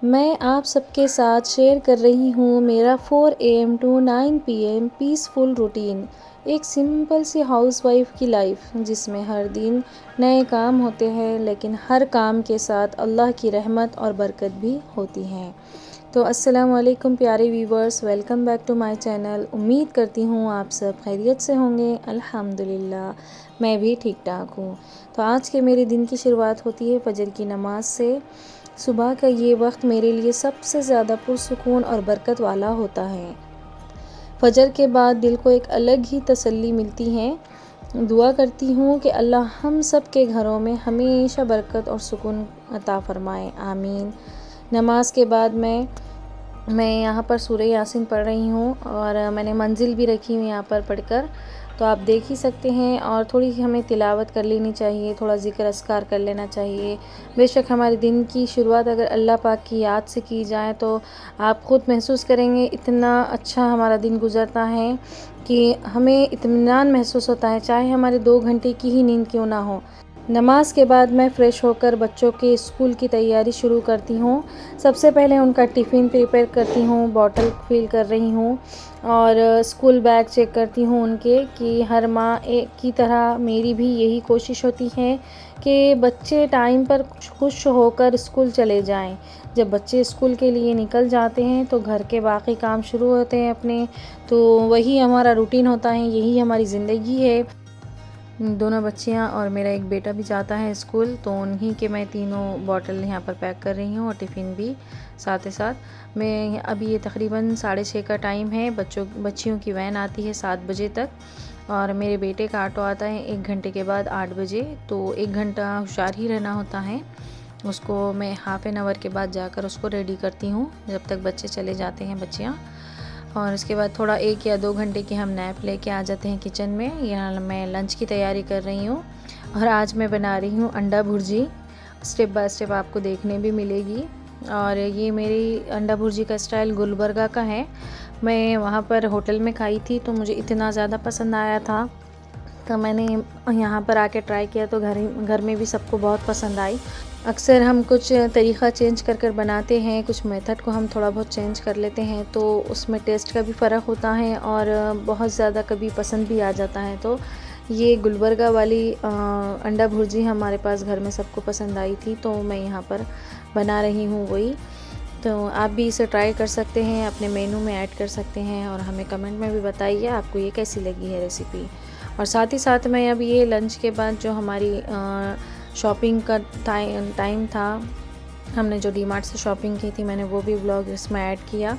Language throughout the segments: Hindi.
मैं आप सबके साथ शेयर कर रही हूँ मेरा 4 AM to 9 PM peaceful routine. एक सिंपल सी हाउसवाइफ की लाइफ जिसमें हर दिन नए काम होते हैं, लेकिन हर काम के साथ अल्लाह की रहमत और बरकत भी होती है। तो अस्सलाम वालेकुम प्यारे viewers, welcome back to my channel. उम्मीद करती हूँ आप सब खैरियत से होंगे। अल्हम्दुलिल्लाह मैं भी ठीक ठाक हूँ। तो आज के मेरे दिन की शुरुआत होती है फजर की नमाज से। सुबह का ये वक्त मेरे लिए सबसे ज़्यादा पुरसुकून और बरकत वाला होता है। फजर के बाद दिल को एक अलग ही तसल्ली मिलती है। दुआ करती हूँ कि अल्लाह हम सब के घरों में हमेशा बरकत और सुकून अता फ़रमाए, आमीन। नमाज के बाद मैं यहाँ पर सूरह यासीन पढ़ रही हूँ और मैंने मंजिल भी रखी हुई यहाँ पर पढ़कर, तो आप देख ही सकते हैं। और थोड़ी हमें तिलावत कर लेनी चाहिए, थोड़ा ज़िक्र अस्कार कर लेना चाहिए। बेशक हमारे दिन की शुरुआत अगर अल्लाह पाक की याद से की जाए तो आप ख़ुद महसूस करेंगे इतना अच्छा हमारा दिन गुज़रता है कि हमें इत्मीनान महसूस होता है, चाहे हमारे 2 घंटे की ही नींद क्यों ना हो। नमाज के बाद मैं फ़्रेश होकर बच्चों के स्कूल की तैयारी शुरू करती हूँ। सबसे पहले उनका टिफ़िन प्रिपेयर करती हूँ, बॉटल फिल कर रही हूँ और स्कूल बैग चेक करती हूँ उनके, कि हर माँ की तरह मेरी भी यही कोशिश होती है कि बच्चे टाइम पर खुश होकर स्कूल चले जाएं। जब बच्चे स्कूल के लिए निकल जाते हैं तो घर के बाकी काम शुरू होते हैं अपने, तो वही हमारा रूटीन होता है, यही हमारी ज़िंदगी है। दोनों बच्चियां और मेरा एक बेटा भी जाता है स्कूल, तो उन्हीं के मैं तीनों बॉटल यहाँ पर पैक कर रही हूँ और टिफ़िन भी साथ ही साथ। मैं अभी ये तकरीबन 6:30 का टाइम है। बच्चियों की वैन आती है 7 बजे तक और मेरे बेटे का ऑटो आता है 1 घंटे के बाद 8 बजे। तो 1 घंटा होशियार ही रहना होता है। उसको मैं हाफ़ एन आवर के बाद जाकर उसको रेडी करती हूँ, जब तक बच्चे चले जाते हैं बच्चियाँ। और उसके बाद थोड़ा 1 या 2 घंटे की हम नैप लेके आ जाते हैं किचन में। यहाँ मैं लंच की तैयारी कर रही हूँ और आज मैं बना रही हूँ अंडा भुर्जी। स्टेप बाय स्टेप आपको देखने भी मिलेगी। और ये मेरी अंडा भुर्जी का स्टाइल गुलबर्गा का है। मैं वहाँ पर होटल में खाई थी तो मुझे इतना ज़्यादा पसंद आया था, तो मैंने यहाँ पर आके ट्राई किया तो घर में भी सबको बहुत पसंद आई। अक्सर हम कुछ तरीक़ा चेंज कर बनाते हैं, कुछ मेथड को हम थोड़ा बहुत चेंज कर लेते हैं, तो उसमें टेस्ट का भी फ़र्क होता है और बहुत ज़्यादा कभी पसंद भी आ जाता है। तो ये गुलबर्गा वाली अंडा भुर्जी हमारे पास घर में सबको पसंद आई थी, तो मैं यहाँ पर बना रही हूँ वही। तो आप भी इसे ट्राई कर सकते हैं, अपने मेनू में ऐड कर सकते हैं और हमें कमेंट में भी बताइए आपको ये कैसी लगी है रेसिपी। और साथ ही साथ मैं अब ये लंच के बाद जो हमारी शॉपिंग का टाइम था, हमने जो डीमार्ट से शॉपिंग की थी, मैंने वो भी व्लॉग इसमें ऐड किया।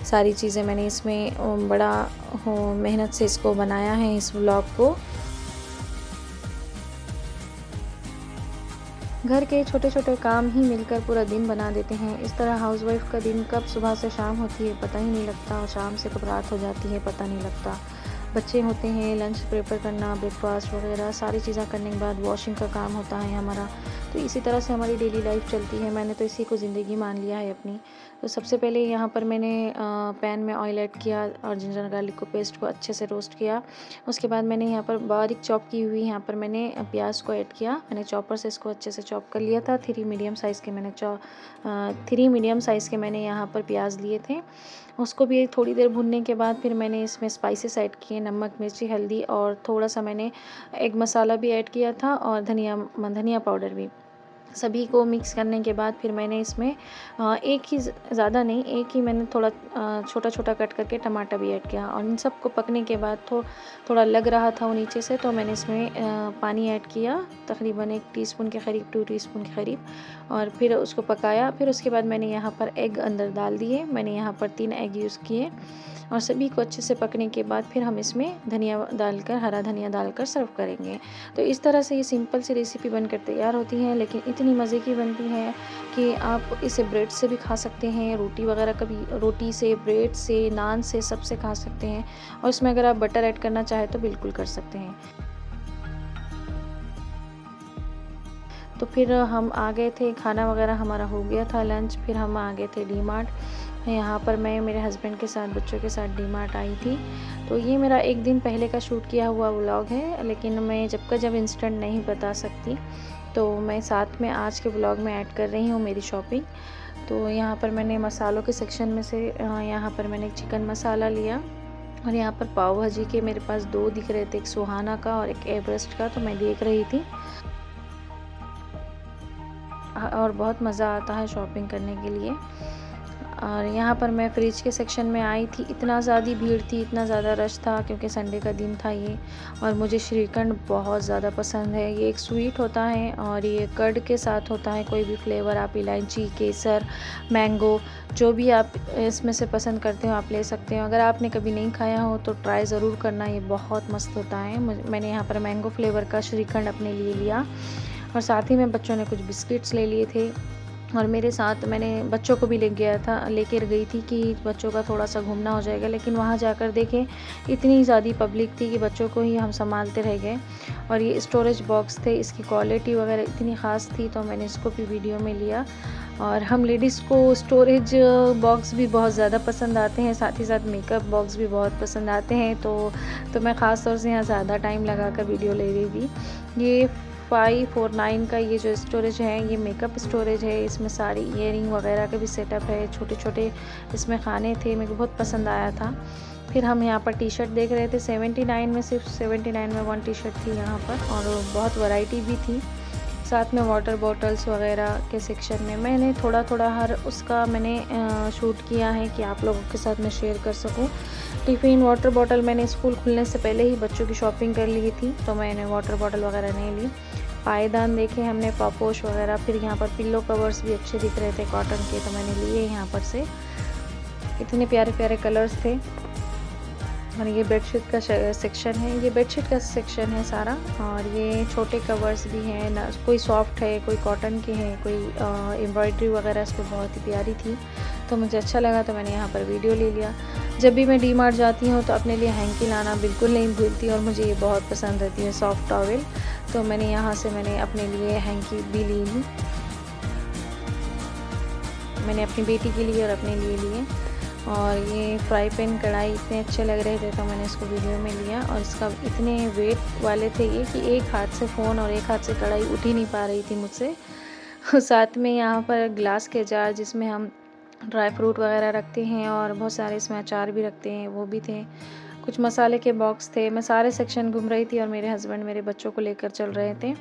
सारी चीज़ें मैंने इसमें बड़ा मेहनत से इसको बनाया है, इस व्लॉग को। घर के छोटे छोटे काम ही मिलकर पूरा दिन बना देते हैं। इस तरह हाउसवाइफ का दिन कब सुबह से शाम होती है पता ही नहीं लगता, और शाम से कब रात हो जाती है पता नहीं लगता। बच्चे होते हैं, लंच प्रिपेयर करना, ब्रेकफास्ट वगैरह सारी चीज़ें करने के बाद वॉशिंग का काम होता है हमारा। तो इसी तरह से हमारी डेली लाइफ चलती है। मैंने तो इसी को ज़िंदगी मान लिया है अपनी। तो सबसे पहले यहाँ पर मैंने पैन में ऑयल ऐड किया और जिंजर गार्लिक को पेस्ट को अच्छे से रोस्ट किया। उसके बाद मैंने यहाँ पर बारीक चॉप की हुई यहाँ पर मैंने प्याज को ऐड किया। मैंने चॉपर से इसको अच्छे से चॉप कर लिया था। 3 मीडियम साइज़ के मैंने यहाँ पर प्याज लिए थे। उसको भी थोड़ी देर भुनने के बाद फिर मैंने इसमें स्पाइसेस ऐड किए, नमक, मिर्ची, हल्दी और थोड़ा सा मैंने एग मसाला भी ऐड किया था और धनिया पाउडर भी। सभी को मिक्स करने के बाद फिर मैंने इसमें एक ही, ज़्यादा नहीं, एक ही मैंने थोड़ा छोटा छोटा कट करके टमाटर भी ऐड किया। और इन सब को पकने के बाद थोड़ा लग रहा था वो नीचे से, तो मैंने इसमें पानी ऐड किया, तकरीबन 1 टीस्पून के करीब, 2 टीस्पून के करीब, और फिर उसको पकाया। फिर उसके बाद मैंने यहाँ पर एग अंदर डाल दिए। मैंने यहाँ पर 3 एग यूज़ किए और सभी को अच्छे से पकने के बाद फिर हम इसमें हरा धनिया डालकर सर्व करेंगे। तो इस तरह से ये सिंपल सी रेसिपी बनकर तैयार होती है, लेकिन इतनी मज़े की बनती है कि आप इसे ब्रेड से भी खा सकते हैं, रोटी से, ब्रेड से, नान से, सबसे खा सकते हैं। और इसमें अगर आप बटर ऐड करना चाहें तो बिल्कुल कर सकते हैं। तो फिर हम आ गए थे, खाना वगैरह हमारा हो गया था लंच। फिर हम आ गए थे डीमार्ट। यहाँ पर मैं मेरे हस्बैंड के साथ, बच्चों के साथ डीमार्ट आई थी। तो ये मेरा 1 दिन पहले का शूट किया हुआ व्लॉग है, लेकिन मैं जब इंस्टेंट नहीं बता सकती, तो मैं साथ में आज के व्लॉग में ऐड कर रही हूँ मेरी शॉपिंग। तो यहाँ पर मैंने मसालों के सेक्शन में से यहाँ पर मैंने चिकन मसाला लिया, और यहाँ पर पाव भाजी के मेरे पास 2 दिख रहे थे, एक सुहाना का और एक एवरेस्ट का, तो मैं देख रही थी। और बहुत मज़ा आता है शॉपिंग करने के लिए। और यहाँ पर मैं फ्रिज के सेक्शन में आई थी, इतना ज़्यादा भीड़ थी, इतना ज़्यादा रश था क्योंकि संडे का दिन था ये। और मुझे श्रीखंड बहुत ज़्यादा पसंद है। ये एक स्वीट होता है और ये कर्ड के साथ होता है। कोई भी फ्लेवर आप इलायची, केसर, मैंगो, जो भी आप इसमें से पसंद करते हो आप ले सकते हो। अगर आपने कभी नहीं खाया हो तो ट्राई ज़रूर करना, ये बहुत मस्त होता है। मैंने यहाँ पर मैंगो फ्लेवर का श्रीखंड अपने लिए लिया, और साथ ही में बच्चों ने कुछ बिस्किट्स ले लिए थे। और मेरे साथ मैंने बच्चों को भी लेकर गई थी कि बच्चों का थोड़ा सा घूमना हो जाएगा, लेकिन वहाँ जाकर देखें इतनी ज़्यादा पब्लिक थी कि बच्चों को ही हम संभालते रह गए। और ये स्टोरेज बॉक्स थे, इसकी क्वालिटी वगैरह इतनी ख़ास थी तो मैंने इसको भी वीडियो में लिया। और हम लेडीज़ को स्टोरेज बॉक्स भी बहुत ज़्यादा पसंद आते हैं, साथ ही साथ मेकअप बॉक्स भी बहुत पसंद आते हैं। तो मैं ख़ास तौर से यहाँ ज़्यादा टाइम लगा कर वीडियो ले रही थी। ये 549 का ये जो स्टोरेज है, ये मेकअप स्टोरेज है। इसमें सारी ईयरिंग वगैरह का भी सेटअप है, छोटे छोटे इसमें खाने थे, मेरे को बहुत पसंद आया था। फिर हम यहाँ पर टी शर्ट देख रहे थे, 79 में, सिर्फ 79 में 1 टी शर्ट थी यहाँ पर, और बहुत वैरायटी भी थी। साथ में वाटर बॉटल्स वगैरह के सेक्शन में मैंने थोड़ा थोड़ा हर उसका मैंने शूट किया है कि आप लोगों के साथ मैं शेयर कर सकूं। टिफ़िन वाटर बॉटल मैंने स्कूल खुलने से पहले ही बच्चों की शॉपिंग कर ली थी, तो मैंने वाटर बॉटल वगैरह नहीं ली। पायदान देखे हमने, पापोश वगैरह। फिर यहाँ पर पिल्लो कवर्स भी अच्छे दिख रहे थे कॉटन के, तो मैंने लिए यहाँ पर से। इतने प्यारे प्यारे कलर्स थे। और ये बेडशीट का सेक्शन है, ये बेडशीट का सेक्शन है सारा। और ये छोटे कवर्स भी हैं ना, कोई सॉफ्ट है, कोई कॉटन के हैं, कोई एम्ब्रॉयडरी वगैरह इस पर बहुत ही प्यारी थी, तो मुझे अच्छा लगा, तो मैंने यहाँ पर वीडियो ले लिया। जब भी मैं डी मार्ट जाती हूँ तो अपने लिए हैंकी लाना बिल्कुल नहीं भूलती, और मुझे ये बहुत पसंद रहती है सॉफ्ट टॉवल, तो मैंने यहाँ से मैंने अपने लिए हैंकी भी ली थी। मैंने अपनी बेटी के लिए और अपने लिए लिए। और ये फ्राई पैन कढ़ाई इतने अच्छे लग रहे थे तो मैंने इसको वीडियो में लिया। और इसका इतने वेट वाले थे ये कि एक हाथ से फ़ोन और एक हाथ से कढ़ाई उठ ही नहीं पा रही थी मुझसे। साथ में यहाँ पर ग्लास के जार जिसमें हम ड्राई फ्रूट वगैरह रखते हैं, और बहुत सारे इसमें अचार भी रखते हैं, वो भी थे। कुछ मसाले के बॉक्स थे। मैं सारे सेक्शन घूम रही थी और मेरे हस्बैंड मेरे बच्चों को लेकर चल रहे थे।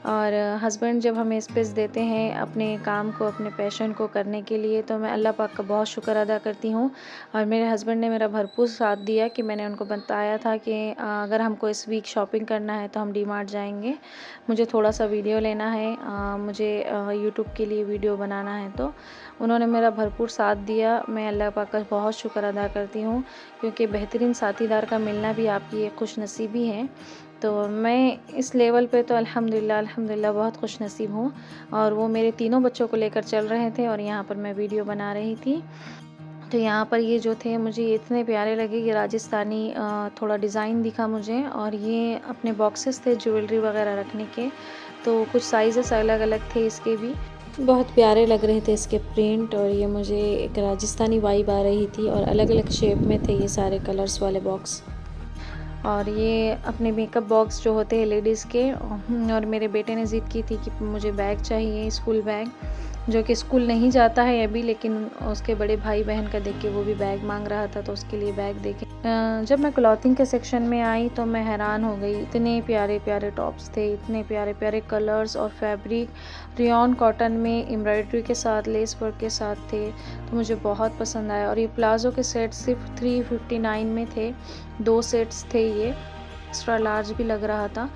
और हस्बैंड जब हमें स्पेस देते हैं अपने काम को, अपने पैशन को करने के लिए, तो मैं अल्लाह पाक का बहुत शुक्र अदा करती हूँ। और मेरे हस्बैंड ने मेरा भरपूर साथ दिया कि मैंने उनको बताया था कि अगर हमको इस वीक शॉपिंग करना है तो हम डी मार्ट जाएंगे, मुझे थोड़ा सा वीडियो लेना है, मुझे यूट्यूब के लिए वीडियो बनाना है, तो उन्होंने मेरा भरपूर साथ दिया। मैं अल्लाह पाक का बहुत शुक्र अदा करती हूँ, क्योंकि बेहतरीन साथीदार का मिलना भी आपकी एक खुशनसीबी है। तो मैं इस लेवल पे तो अल्हम्दुलिल्लाह बहुत खुशनसीब हूँ। और वो मेरे तीनों बच्चों को लेकर चल रहे थे और यहाँ पर मैं वीडियो बना रही थी। तो यहाँ पर ये जो थे मुझे इतने प्यारे लगे, ये राजस्थानी थोड़ा डिज़ाइन दिखा मुझे। और ये अपने बॉक्सेस थे ज्वेलरी वगैरह रखने के, तो कुछ साइज़ेस अलग अलग थे इसके भी, बहुत प्यारे लग रहे थे इसके प्रिंट। और ये मुझे एक राजस्थानी वाइब आ रही थी, और अलग अलग शेप में थे ये सारे कलर्स वाले बॉक्स। और ये अपने मेकअप बॉक्स जो होते हैं लेडीज़ के। और मेरे बेटे ने ज़िद की थी कि मुझे बैग चाहिए, स्कूल बैग, जो कि स्कूल नहीं जाता है अभी, लेकिन उसके बड़े भाई बहन का देख के वो भी बैग मांग रहा था, तो उसके लिए बैग देखे। जब मैं क्लॉथिंग के सेक्शन में आई तो मैं हैरान हो गई, इतने प्यारे प्यारे टॉप्स थे, इतने प्यारे प्यारे कलर्स और फैब्रिक, रियॉन कॉटन में एम्ब्रॉयडरी के साथ, लेस वर्क के साथ थे, तो मुझे बहुत पसंद आया। और ये प्लाज़ो के सेट सिर्फ 359 में थे, 2 सेट्स थे, ये एक्स्ट्रा लार्ज भी लग रहा था।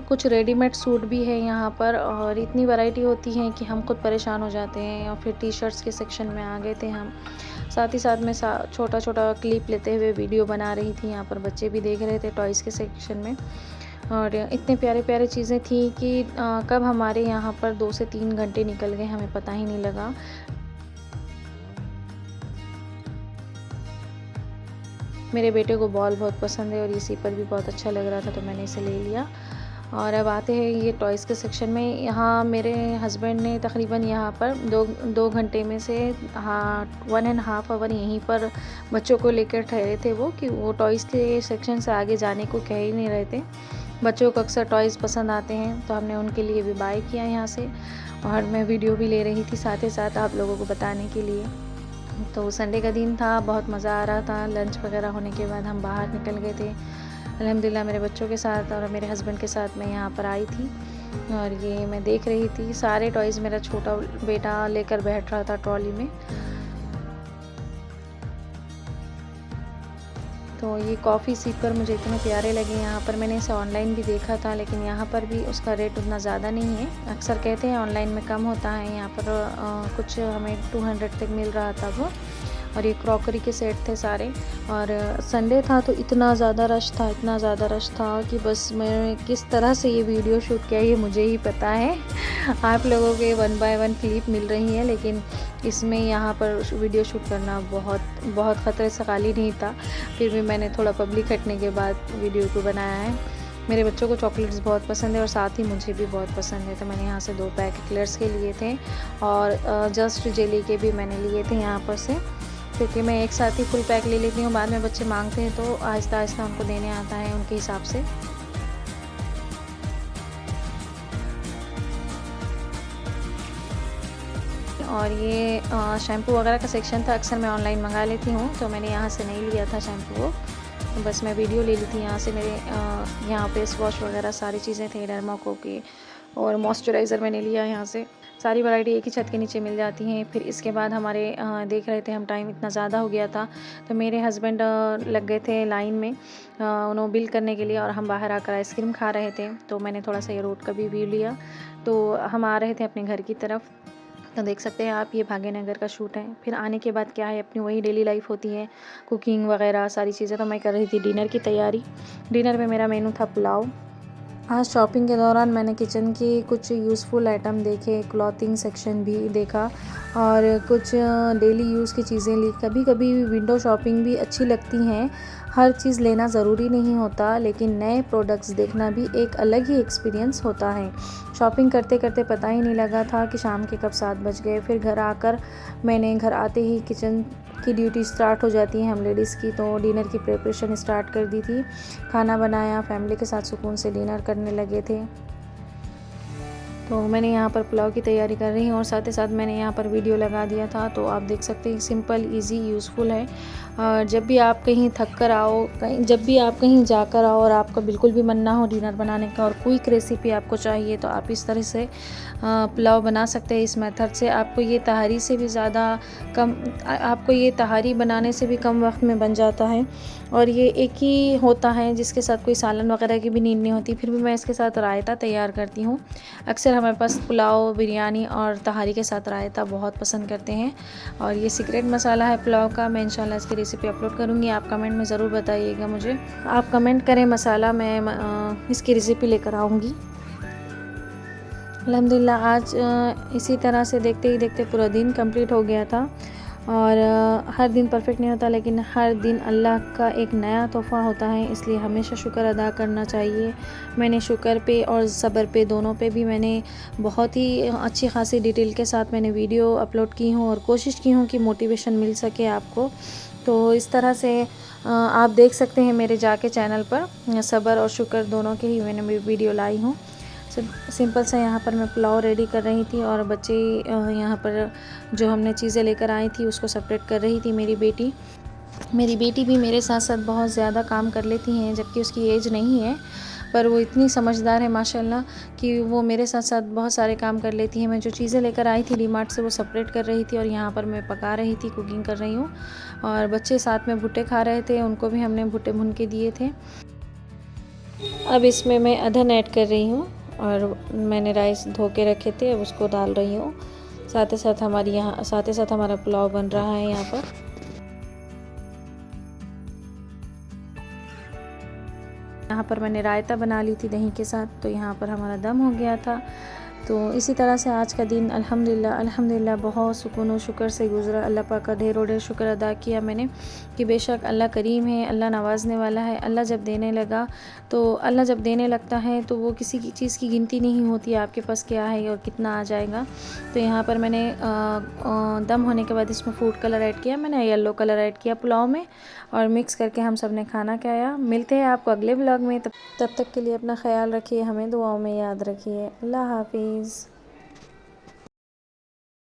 कुछ रेडीमेड सूट भी है यहाँ पर, और इतनी वैरायटी होती है कि हम खुद परेशान हो जाते हैं। और फिर टी शर्ट्स के सेक्शन में आ गए थे हम। साथ ही साथ में छोटा छोटा क्लिप लेते हुए वीडियो बना रही थी, यहाँ पर बच्चे भी देख रहे थे टॉयज़ के सेक्शन में। और इतने प्यारे प्यारे चीज़ें थी कि कब हमारे यहाँ पर 2 से 3 घंटे निकल गए हमें पता ही नहीं लगा। मेरे बेटे को बॉल बहुत पसंद है और ये सीपर भी बहुत अच्छा लग रहा था, तो मैंने इसे ले लिया। और अब आते हैं ये टॉयज़ के सेक्शन में। यहाँ मेरे हस्बैंड ने तकरीबन यहाँ पर दो घंटे में से 1.5 आवर यहीं पर बच्चों को लेकर ठहरे थे वो, कि वो टॉयज़ के सेक्शन से आगे जाने को कह ही नहीं रहे थे। बच्चों को अक्सर टॉयज़ पसंद आते हैं, तो हमने उनके लिए भी बाय किया यहाँ से। और मैं वीडियो भी ले रही थी साथ ही साथ आप लोगों को बताने के लिए। तो संडे का दिन था, बहुत मज़ा आ रहा था। लंच वगैरह होने के बाद हम बाहर निकल गए थे अल्हम्दुलिल्लाह मेरे बच्चों के साथ और मेरे हस्बैंड के साथ मैं यहाँ पर आई थी और ये मैं देख रही थी सारे टॉयज़। मेरा छोटा बेटा लेकर बैठ रहा था ट्रॉली में। तो ये कॉफ़ी सीपर मुझे इतने प्यारे लगे यहाँ पर। मैंने इसे ऑनलाइन भी देखा था लेकिन यहाँ पर भी उसका रेट उतना ज़्यादा नहीं है। अक्सर कहते हैं ऑनलाइन में कम होता है, यहाँ पर कुछ हमें 200 तक मिल रहा था वो। और ये क्रॉकरी के सेट थे सारे। और संडे था तो इतना ज़्यादा रश था, इतना ज़्यादा रश था कि बस मैं किस तरह से ये वीडियो शूट किया ये मुझे ही पता है। आप लोगों के 1 बाय 1 क्लिप मिल रही हैं लेकिन इसमें यहाँ पर वीडियो शूट करना बहुत ख़तरे से खाली नहीं था। फिर भी मैंने थोड़ा पब्लिक हटने के बाद वीडियो को बनाया है। मेरे बच्चों को चॉकलेट्स बहुत पसंद है और साथ ही मुझे भी बहुत पसंद है, तो मैंने यहाँ से 2 पैक एक्लेयर्स के लिए थे और जस्ट जेली के भी मैंने लिए थे यहाँ पर से, क्योंकि मैं एक साथ ही फुल पैक ले लेती हूँ। बाद में बच्चे मांगते हैं तो आहिस्ता आहिस्ता उनको देने आता है उनके हिसाब से। और ये शैम्पू वगैरह का सेक्शन था, अक्सर मैं ऑनलाइन मंगा लेती हूँ तो मैंने यहाँ से नहीं लिया था शैम्पू को, तो बस मैं वीडियो ले ली थी यहाँ से। मेरे यहाँ फेस वॉश वगैरह सारी चीज़ें थी, डर्माको की, और मॉइस्चराइज़र मैंने लिया यहाँ से। सारी वैरायटी एक ही छत के नीचे मिल जाती हैं। फिर इसके बाद हमारे देख रहे थे हम, टाइम इतना ज़्यादा हो गया था तो मेरे हस्बैंड लग गए थे लाइन में उन्होंने बिल करने के लिए और हम बाहर आकर आइसक्रीम खा रहे थे। तो मैंने थोड़ा सा ये रोड का भी व्यू लिया। तो हम आ रहे थे अपने घर की तरफ, तो देख सकते हैं आप ये भाग्यनगर का शूट है। फिर आने के बाद क्या है, अपनी वही डेली लाइफ होती है, कुकिंग वगैरह सारी चीज़ें। तो मैं कर रही थी डिनर की तैयारी। डिनर में मेरा मेनू था पुलाव। आज शॉपिंग के दौरान मैंने किचन की कुछ यूज़फुल आइटम देखे, क्लॉथिंग सेक्शन भी देखा और कुछ डेली यूज़ की चीज़ें ली। कभी कभी विंडो शॉपिंग भी अच्छी लगती हैं, हर चीज़ लेना ज़रूरी नहीं होता, लेकिन नए प्रोडक्ट्स देखना भी एक अलग ही एक्सपीरियंस होता है। शॉपिंग करते करते पता ही नहीं लगा था कि शाम के कब 7 बज गए। फिर घर आते ही किचन की ड्यूटी स्टार्ट हो जाती है हम लेडीज़ की, तो डिनर की प्रिपरेशन स्टार्ट कर दी थी। खाना बनाया, फैमिली के साथ सुकून से डिनर करने लगे थे। तो मैंने यहाँ पर पुलाव की तैयारी कर रही हूँ और साथ ही साथ मैंने यहाँ पर वीडियो लगा दिया था। तो आप देख सकते हैं सिंपल, इजी, यूज़फुल है। और जब भी आप कहीं थक कर आओ, जब भी आप कहीं जाकर आओ और आपका बिल्कुल भी मन ना हो डिनर बनाने का और क्विक रेसिपी आपको चाहिए, तो आप इस तरह से पुलाव बना सकते हैं। इस मेथड से आपको ये तहारी बनाने से भी कम वक्त में बन जाता है और ये एक ही होता है जिसके साथ कोई सालन वगैरह की भी नीड नहीं होती। फिर भी मैं इसके साथ रायता तैयार करती हूँ। अक्सर हमारे पास पुलाव, बिरयानी और तहारी के साथ रायता बहुत पसंद करते हैं। और ये सीक्रेट मसाला है पुलाव का। मैं इंशाल्लाह इसकी रेसिपी अपलोड करूँगी, आप कमेंट में ज़रूर बताइएगा मुझे। आप कमेंट करें मसाला, मैं इसकी रेसिपी लेकर आऊँगी। अल्हम्दुलिल्लाह आज इसी तरह से देखते ही देखते पूरा दिन कंप्लीट हो गया था। और हर दिन परफेक्ट नहीं होता, लेकिन हर दिन अल्लाह का एक नया तोहफ़ा होता है, इसलिए हमेशा शुक्र अदा करना चाहिए। मैंने शुक्र पे और सब्र पे दोनों पे भी मैंने बहुत ही अच्छी खासी डिटेल के साथ मैंने वीडियो अपलोड की हूँ और कोशिश की हूँ कि मोटिवेशन मिल सके आपको। तो इस तरह से आप देख सकते हैं मेरे जाके चैनल पर सब्र और शुक्र दोनों के ही मैंने वीडियो लाई हूँ। सिंपल सा यहाँ पर मैं पुलाव रेडी कर रही थी और बच्चे यहाँ पर जो हमने चीज़ें लेकर आई थी उसको सेपरेट कर रही थी। मेरी बेटी भी मेरे साथ साथ बहुत ज़्यादा काम कर लेती हैं, जबकि उसकी एज नहीं है, पर वो इतनी समझदार है माशाल्लाह कि वो मेरे साथ साथ बहुत सारे काम कर लेती है। मैं जो चीज़ें लेकर आई थी डीमार्ट से वो सेपरेट कर रही थी और यहाँ पर मैं पका रही थी, कुकिंग कर रही हूँ। और बच्चे साथ में भुट्टे खा रहे थे, उनको भी हमने भुट्टे भुन के दिए थे। अब इसमें मैं अदहन ऐड कर रही हूँ और मैंने राइस धो के रखे थे, अब उसको डाल रही हूँ। साथ ही साथ हमारा पुलाव बन रहा है यहाँ पर। यहाँ पर मैंने रायता बना ली थी दही के साथ, तो यहाँ पर हमारा दम हो गया था। तो इसी तरह से आज का दिन अल्हम्दुलिल्लाह बहुत सुकून और शुक्र से गुज़रा। अल्लाह पाक का ढेरों ढेर शुक्र अदा किया मैंने कि बेशक अल्लाह करीम है, अल्लाह नवाजने वाला है। अल्लाह जब देने लगता है तो वो किसी की चीज़ की गिनती नहीं होती आपके पास क्या है और कितना आ जाएगा। तो यहाँ पर मैंने दम होने के बाद इसमें फूड कलर ऐड किया, मैंने येलो कलर ऐड किया पुलाव में और मिक्स करके हम सब ने खाना खाया। मिलते हैं आपको अगले ब्लॉग में, तब तक के लिए अपना ख्याल रखिए, हमें दुआओं में याद रखिए। अल्लाह हाफिज़।